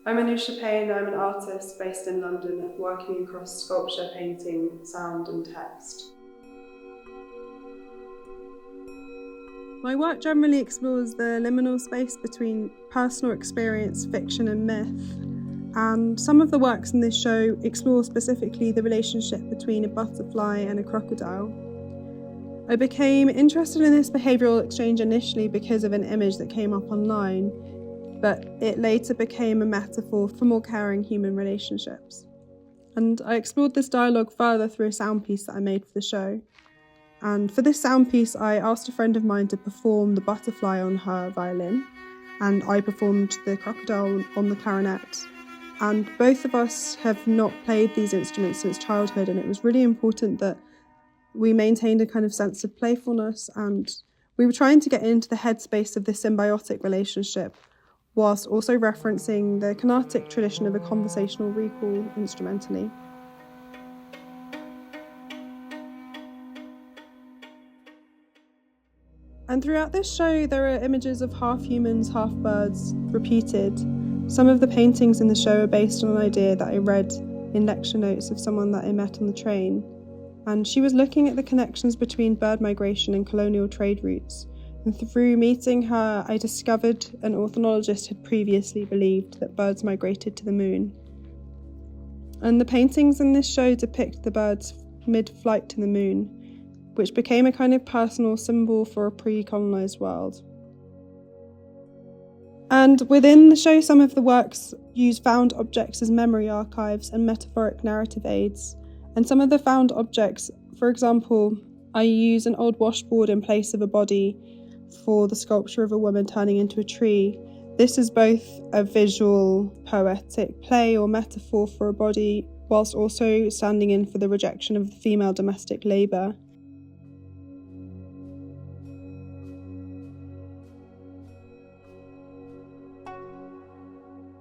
I'm Anousha Payne. I'm an artist based in London, working across sculpture, painting, sound and text. My work generally explores the liminal space between personal experience, fiction and myth. And some of the works in this show explore specifically the relationship between a butterfly and a crocodile. I became interested in this behavioural exchange initially because of an image that came up online, but it later became a metaphor for more caring human relationships. And I explored this dialogue further through a sound piece that I made for the show. And for this sound piece, I asked a friend of mine to perform the butterfly on her violin, and I performed the crocodile on the clarinet. And both of us have not played these instruments since childhood, and it was really important that we maintained a kind of sense of playfulness, and we were trying to get into the headspace of this symbiotic relationship, whilst also referencing the Carnatic tradition of a conversational recall instrumentally. And throughout this show, there are images of half humans, half birds repeated. Some of the paintings in the show are based on an idea that I read in lecture notes of someone that I met on the train. And she was looking at the connections between bird migration and colonial trade routes. And through meeting her, I discovered an ornithologist had previously believed that birds migrated to the moon. And the paintings in this show depict the birds mid-flight to the moon, which became a kind of personal symbol for a pre-colonised world. And within the show, some of the works use found objects as memory archives and metaphoric narrative aids. And some of the found objects, for example, I use an old washboard in place of a body for the sculpture of a woman turning into a tree. This is both a visual, poetic play or metaphor for a body, whilst also standing in for the rejection of female domestic labour.